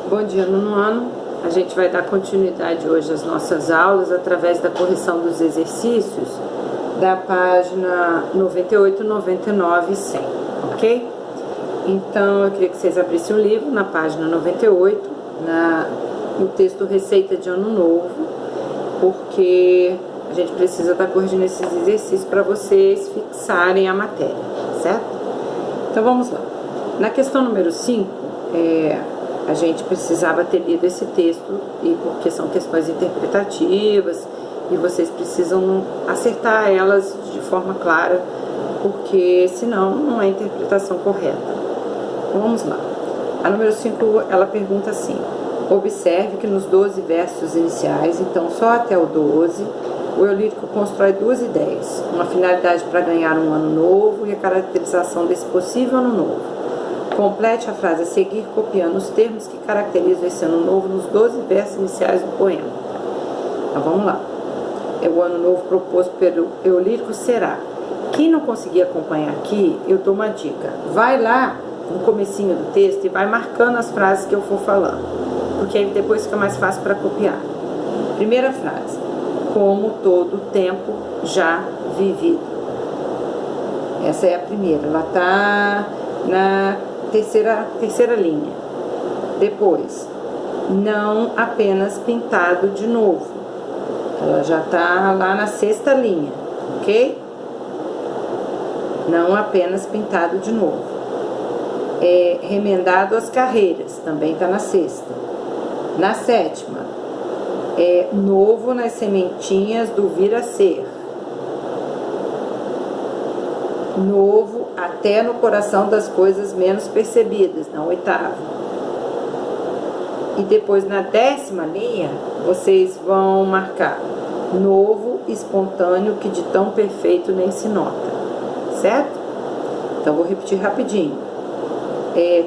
Bom dia, nono ano. A gente vai dar continuidade hoje às nossas aulas através da correção dos exercícios da página 98, 99 e 100, ok? Então, eu queria que vocês abrissem o livro na página 98, no texto Receita de Ano Novo, porque a gente precisa estar corrigindo esses exercícios para vocês fixarem a matéria, certo? Então, vamos lá. Na questão número 5, a gente precisava ter lido esse texto, e porque são questões interpretativas, e vocês precisam acertar elas de forma clara, porque senão não é interpretação correta. Então, vamos lá. A número 5, ela pergunta assim: observe que nos 12 versos iniciais, então só até o 12, o eu lírico constrói duas ideias: uma finalidade para ganhar um ano novo e a caracterização desse possível ano novo. Complete a frase a seguir copiando os termos que caracterizam esse ano novo nos 12 versos iniciais do poema. Então vamos lá. O ano novo proposto pelo eu lírico será. Quem não conseguir acompanhar aqui, eu dou uma dica. Vai lá no comecinho do texto e vai marcando as frases que eu for falando, porque aí depois fica mais fácil para copiar. Primeira frase: como todo tempo já vivido. Essa é a primeira. Ela está na terceira linha. Depois, não apenas pintado de novo. Ela já está lá na sexta linha, ok? Não apenas pintado de novo. Remendado as carreiras, também está na sexta. Na sétima, novo nas sementinhas do vir a ser. Novo até no coração das coisas menos percebidas, na oitava. E depois, na 10ª linha, vocês vão marcar novo, espontâneo, que de tão perfeito nem se nota, certo? Então, vou repetir rapidinho.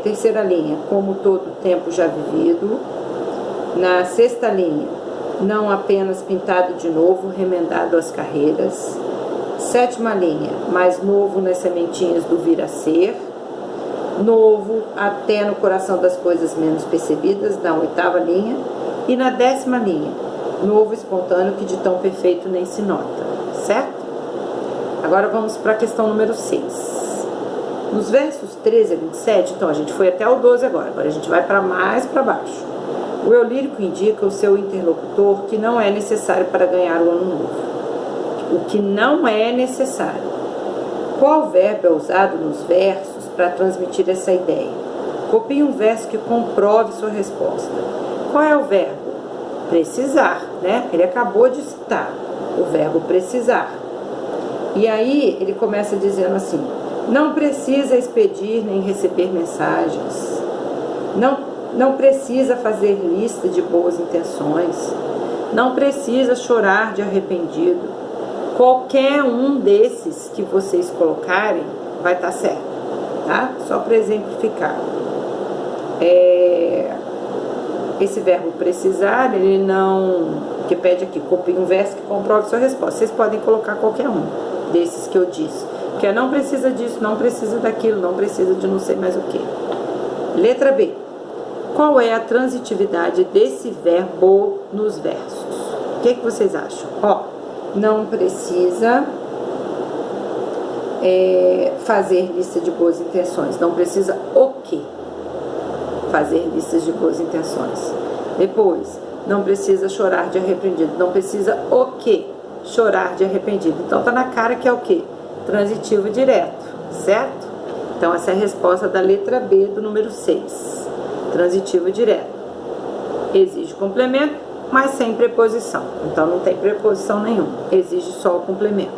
Terceira linha, como todo tempo já vivido. Na sexta linha, não apenas pintado de novo, remendado as carreiras. Sétima linha, mais novo nas sementinhas do vir a ser. Novo até no coração das coisas menos percebidas, na oitava linha. E na 10ª linha, novo espontâneo que de tão perfeito nem se nota, certo? Agora vamos para a questão número 6. Nos versos 13 a 27, então a gente foi até o 12 agora a gente vai para mais para baixo. O eu lírico indica o seu interlocutor que não é necessário para ganhar o ano novo. O que não é necessário. Qual verbo é usado nos versos para transmitir essa ideia? Copie um verso que comprove sua resposta. Qual é o verbo? Precisar, né? Ele acabou de citar o verbo precisar. E aí ele começa dizendo assim: não precisa expedir nem receber mensagens. Não precisa fazer lista de boas intenções. Não precisa chorar de arrependido. Qualquer um desses que vocês colocarem vai estar certo, tá? Só para exemplificar. Esse verbo precisar, ele não... que pede aqui, copie um verso que comprove sua resposta. Vocês podem colocar qualquer um desses que eu disse. Que não precisa disso, não precisa daquilo, não precisa de não sei mais o que. Letra B. Qual é a transitividade desse verbo nos versos? O que vocês acham? Não precisa fazer lista de boas intenções. Não precisa o quê? Fazer listas de boas intenções. Depois, não precisa chorar de arrependido. Não precisa o quê? Chorar de arrependido. Então, tá na cara que é o quê? Transitivo direto, certo? Então, essa é a resposta da letra B do número 6. Transitivo direto. Exige complemento, mas sem preposição. Então, não tem preposição nenhuma. Exige só o complemento.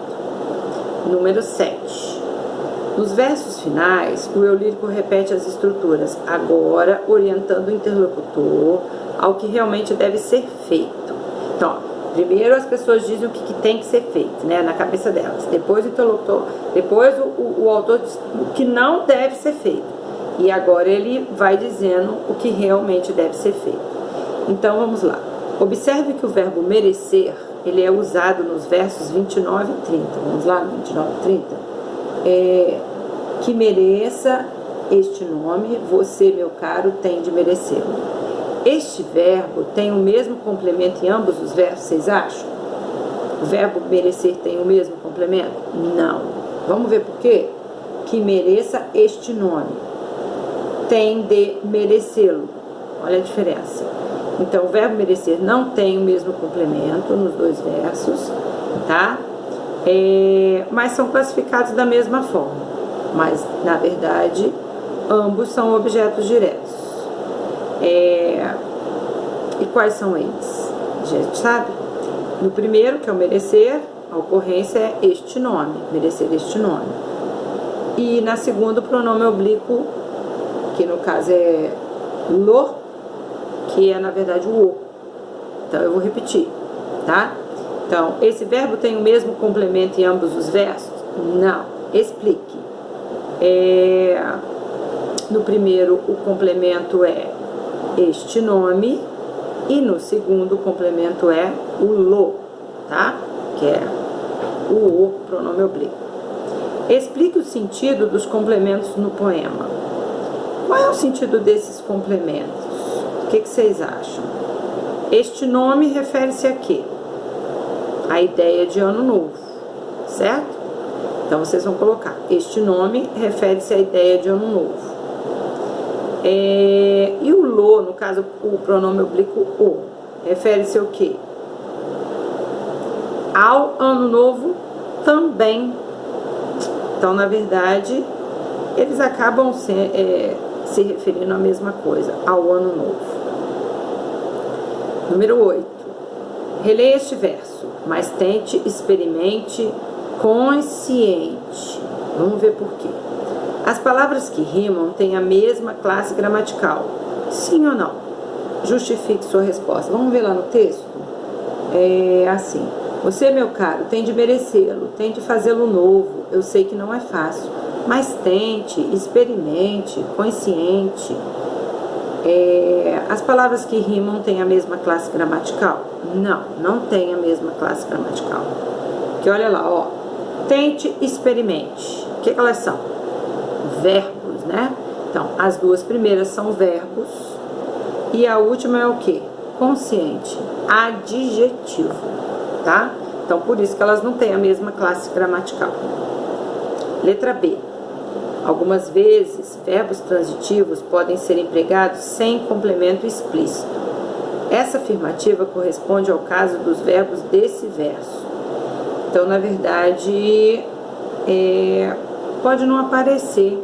Número 7. Nos versos finais, o eu lírico repete as estruturas, agora orientando o interlocutor ao que realmente deve ser feito. Então, primeiro as pessoas dizem o que tem que ser feito, né, na cabeça delas. Depois o interlocutor, depois o autor diz o que não deve ser feito. E agora ele vai dizendo o que realmente deve ser feito. Então, vamos lá. Observe que o verbo merecer, ele é usado nos versos 29 e 30. Vamos lá, 29 e 30. Que mereça este nome, você, meu caro, tem de merecê-lo. Este verbo tem o mesmo complemento em ambos os versos, vocês acham? O verbo merecer tem o mesmo complemento? Não. Vamos ver por quê? Que mereça este nome. Tem de merecê-lo. Olha a diferença. Então, o verbo merecer não tem o mesmo complemento nos dois versos, tá? Mas são classificados da mesma forma. Mas, na verdade, ambos são objetos diretos. E quais são eles? A gente sabe? No primeiro, que é o merecer, a ocorrência é este nome, merecer este nome. E na segunda, o pronome oblíquo, que no caso é lo, que é na verdade o o. Então eu vou repetir, tá? Então, esse verbo tem o mesmo complemento em ambos os versos? Não. Explique. No primeiro, o complemento é este nome, e no segundo, o complemento é o lo, tá? Que é o pronome oblíquo. Explique o sentido dos complementos no poema. Qual é o sentido desses complementos? O que vocês acham? Este nome refere-se a quê? A ideia de ano novo, certo? Então, vocês vão colocar, este nome refere-se à ideia de ano novo. E o lo, no caso, o pronome oblíquo o, refere-se ao quê? Ao ano novo também. Então, na verdade, eles acabam se referindo à mesma coisa, ao ano novo. Número 8. Releia este verso, mas tente, experimente, consciente. Vamos ver por quê. As palavras que rimam têm a mesma classe gramatical. Sim ou não? Justifique sua resposta. Vamos ver lá no texto? É assim. Você, meu caro, tem de merecê-lo, tem de fazê-lo novo. Eu sei que não é fácil, mas tente, experimente, consciente. As palavras que rimam têm a mesma classe gramatical? Não, não tem a mesma classe gramatical. Porque olha lá, ó. Tente, experimente. O que elas são? Verbos, né? Então, as duas primeiras são verbos e a última é o quê? Consciente, adjetivo, tá? Então, por isso que elas não têm a mesma classe gramatical. Letra B. Algumas vezes, verbos transitivos podem ser empregados sem complemento explícito. Essa afirmativa corresponde ao caso dos verbos desse verso. Então, na verdade, pode não aparecer.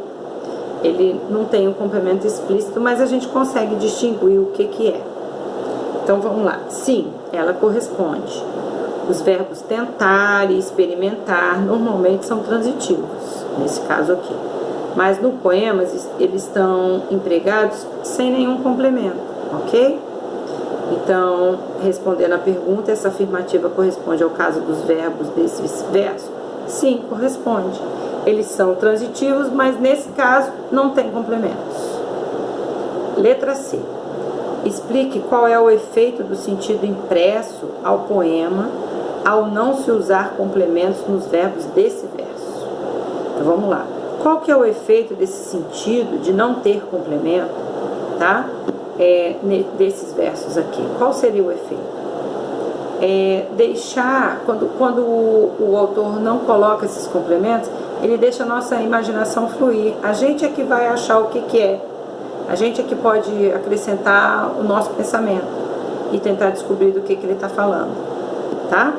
Ele não tem um complemento explícito, mas a gente consegue distinguir o que é. Então, vamos lá. Sim, ela corresponde. Os verbos tentar e experimentar normalmente são transitivos, nesse caso aqui. Mas no poema, eles estão empregados sem nenhum complemento, ok? Então, respondendo à pergunta, essa afirmativa corresponde ao caso dos verbos desse verso? Sim, corresponde. Eles são transitivos, mas nesse caso não tem complementos. Letra C. Explique qual é o efeito do sentido impresso ao poema ao não se usar complementos nos verbos desse verso. Então, vamos lá. Qual que é o efeito desse sentido de não ter complemento, tá? Desses versos aqui? Qual seria o efeito? Deixar, quando o autor não coloca esses complementos, ele deixa a nossa imaginação fluir. A gente é que vai achar o que é. A gente é que pode acrescentar o nosso pensamento e tentar descobrir do que ele está falando, tá?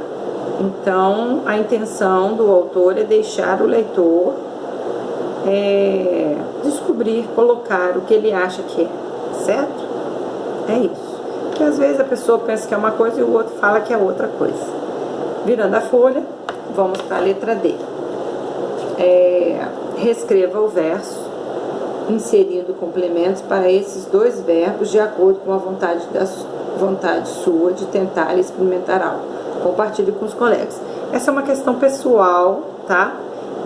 Então, a intenção do autor é deixar o leitor descobrir, colocar o que ele acha que é, certo? É isso. Porque às vezes a pessoa pensa que é uma coisa e o outro fala que é outra coisa. Virando a folha, vamos para a letra D. Reescreva o verso, inserindo complementos para esses dois verbos de acordo com a vontade sua de tentar experimentar algo. Compartilhe com os colegas. Essa é uma questão pessoal, tá?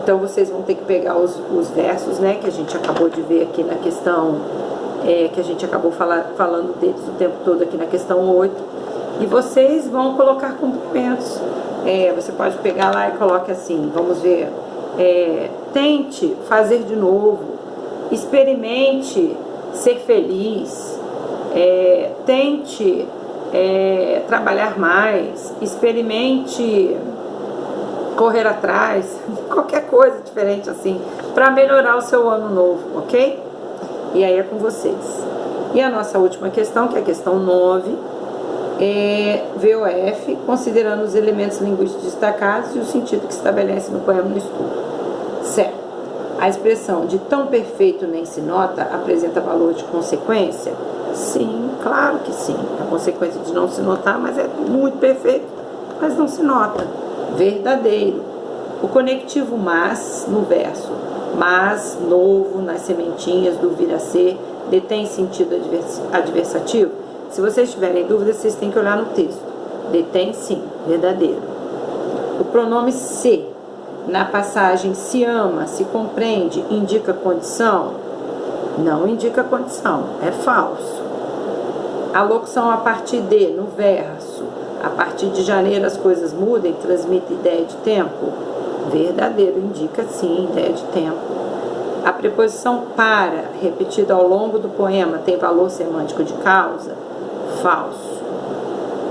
Então, vocês vão ter que pegar os versos, né, que a gente acabou de ver aqui na questão, que a gente acabou falando deles o tempo todo aqui na questão 8. E vocês vão colocar complementos. Você pode pegar lá e coloque assim, vamos ver, tente fazer de novo, experimente ser feliz, tente trabalhar mais, experimente correr atrás, qualquer coisa diferente assim, para melhorar o seu ano novo, ok? E aí é com vocês. E a nossa última questão, que é a questão 9, VOF, considerando os elementos linguísticos destacados e o sentido que estabelece no poema no estudo. Certo. A expressão de tão perfeito nem se nota apresenta valor de consequência? Sim, claro que sim. A consequência de não se notar, mas é muito perfeito, mas não se nota. Verdadeiro. O conectivo mas no verso, mas, novo, nas sementinhas, do vir a ser, detém sentido adversativo? Se vocês tiverem dúvidas, vocês têm que olhar no texto. Detém sim, verdadeiro. O pronome se, na passagem se ama, se compreende, indica condição? Não indica condição, é falso. A locução a partir de, no verso, a partir de janeiro as coisas mudam, transmite ideia de tempo? Verdadeiro, indica sim, ideia de tempo. A preposição para, repetida ao longo do poema, tem valor semântico de causa? Falso.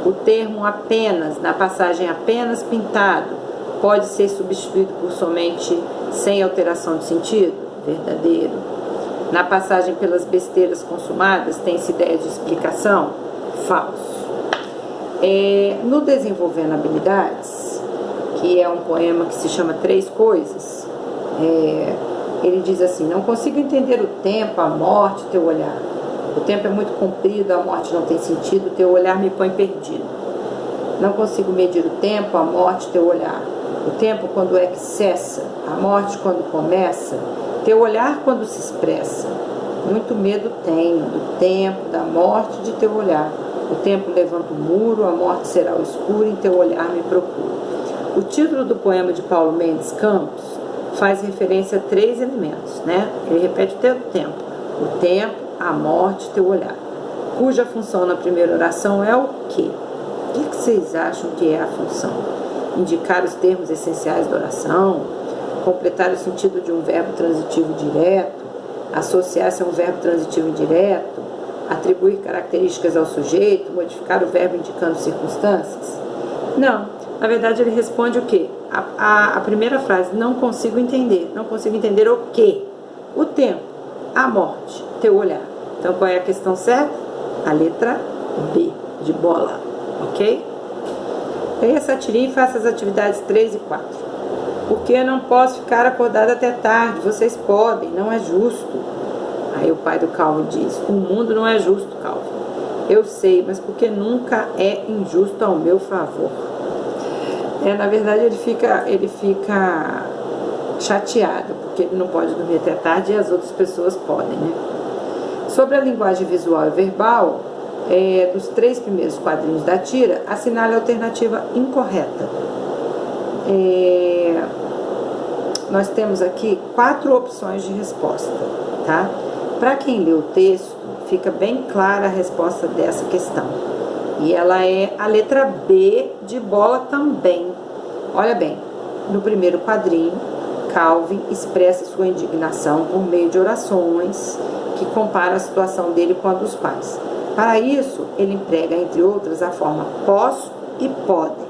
O termo apenas, na passagem apenas pintado, pode ser substituído por somente sem alteração de sentido? Verdadeiro. Na passagem pelas besteiras consumadas, tem-se ideia de explicação? Falso. No Desenvolvendo Habilidades, que é um poema que se chama Três Coisas, ele diz assim: não consigo entender o tempo, a morte, teu olhar. O tempo é muito comprido, a morte não tem sentido, teu olhar me põe perdido. Não consigo medir o tempo, a morte, teu olhar. O tempo quando é que cessa, a morte quando começa, teu olhar quando se expressa. Muito medo tenho do tempo, da morte, de teu olhar. O tempo levanta o muro, a morte será o escuro, em teu olhar me procura. O título do poema de Paulo Mendes Campos faz referência a três elementos, né? Ele repete o tempo. O tempo, a morte, teu olhar. Cuja função na primeira oração é o quê? O que vocês acham que é a função? Indicar os termos essenciais da oração, completar o sentido de um verbo transitivo direto, associar-se a um verbo transitivo indireto, atribuir características ao sujeito, modificar o verbo indicando circunstâncias? Não. Na verdade, ele responde o quê? A primeira frase, não consigo entender. Não consigo entender o quê? O tempo, a morte, teu olhar. Então, qual é a questão certa? A letra B, de bola, ok? Pegue essa tirinha e faça as atividades 3 e 4. Porque eu não posso ficar acordada até tarde? Vocês podem, não é justo. Aí o pai do Calvin diz: o mundo não é justo, Calvin. Eu sei, mas porque nunca é injusto ao meu favor. Na verdade, ele fica chateado, porque ele não pode dormir até tarde e as outras pessoas podem, né? Sobre a linguagem visual e verbal, dos 3 primeiros quadrinhos da tira, assinale a alternativa incorreta. Nós temos aqui 4 opções de resposta, tá? Para quem lê o texto, fica bem clara a resposta dessa questão. E ela é a letra B de bola também. Olha bem, no primeiro quadrinho, Calvin expressa sua indignação por meio de orações que compara a situação dele com a dos pais. Para isso, ele emprega, entre outras, a forma posso e podem,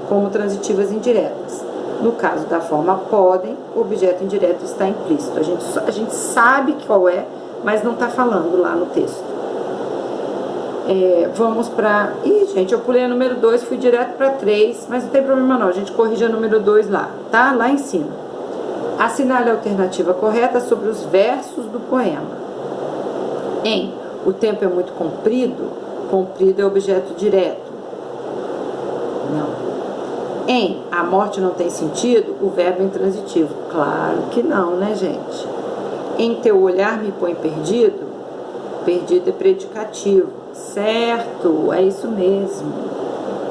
como transitivas indiretas. No caso da forma podem, o objeto indireto está implícito. A gente sabe qual é, mas não está falando lá no texto. Vamos para... Ih, gente, eu pulei a número 2, fui direto para 3, mas não tem problema não, a gente corrige a número 2 lá, tá? Lá em cima. Assinale a alternativa correta sobre os versos do poema. O tempo é muito comprido, comprido é objeto direto. Não. A morte não tem sentido, o verbo é intransitivo. Claro que não, né, gente? Em teu olhar me põe perdido, perdido é predicativo. Certo, é isso mesmo.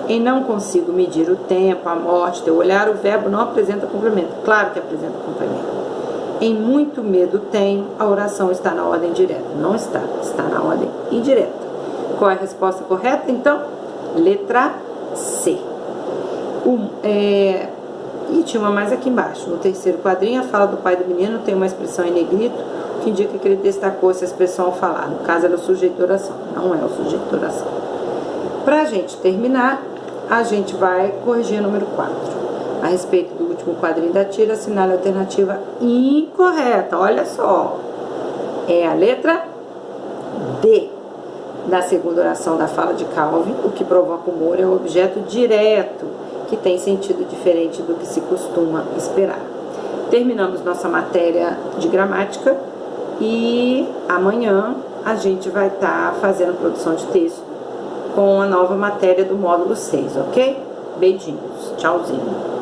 Em não consigo medir o tempo, a morte, teu olhar, o verbo não apresenta complemento. Claro que apresenta complemento. Em muito medo tenho, a oração está na ordem direta. Não está, está na ordem indireta. Qual é a resposta correta, então? Letra C. E tinha uma mais aqui embaixo. No terceiro quadrinho, a fala do pai do menino tem uma expressão em negrito. que indica que ele destacou essa expressão ao falar. No caso, era o sujeito de oração, não é o sujeito de oração. Para a gente terminar, a gente vai corrigir a número 4. A respeito do último quadrinho da tira, assinale a alternativa incorreta. Olha só, é a letra D. Na segunda oração da fala de Calvin, o que provoca humor é o objeto direto, que tem sentido diferente do que se costuma esperar. Terminamos nossa matéria de gramática e amanhã a gente vai estar fazendo produção de texto com a nova matéria do módulo 6, ok? Beijinhos, tchauzinho.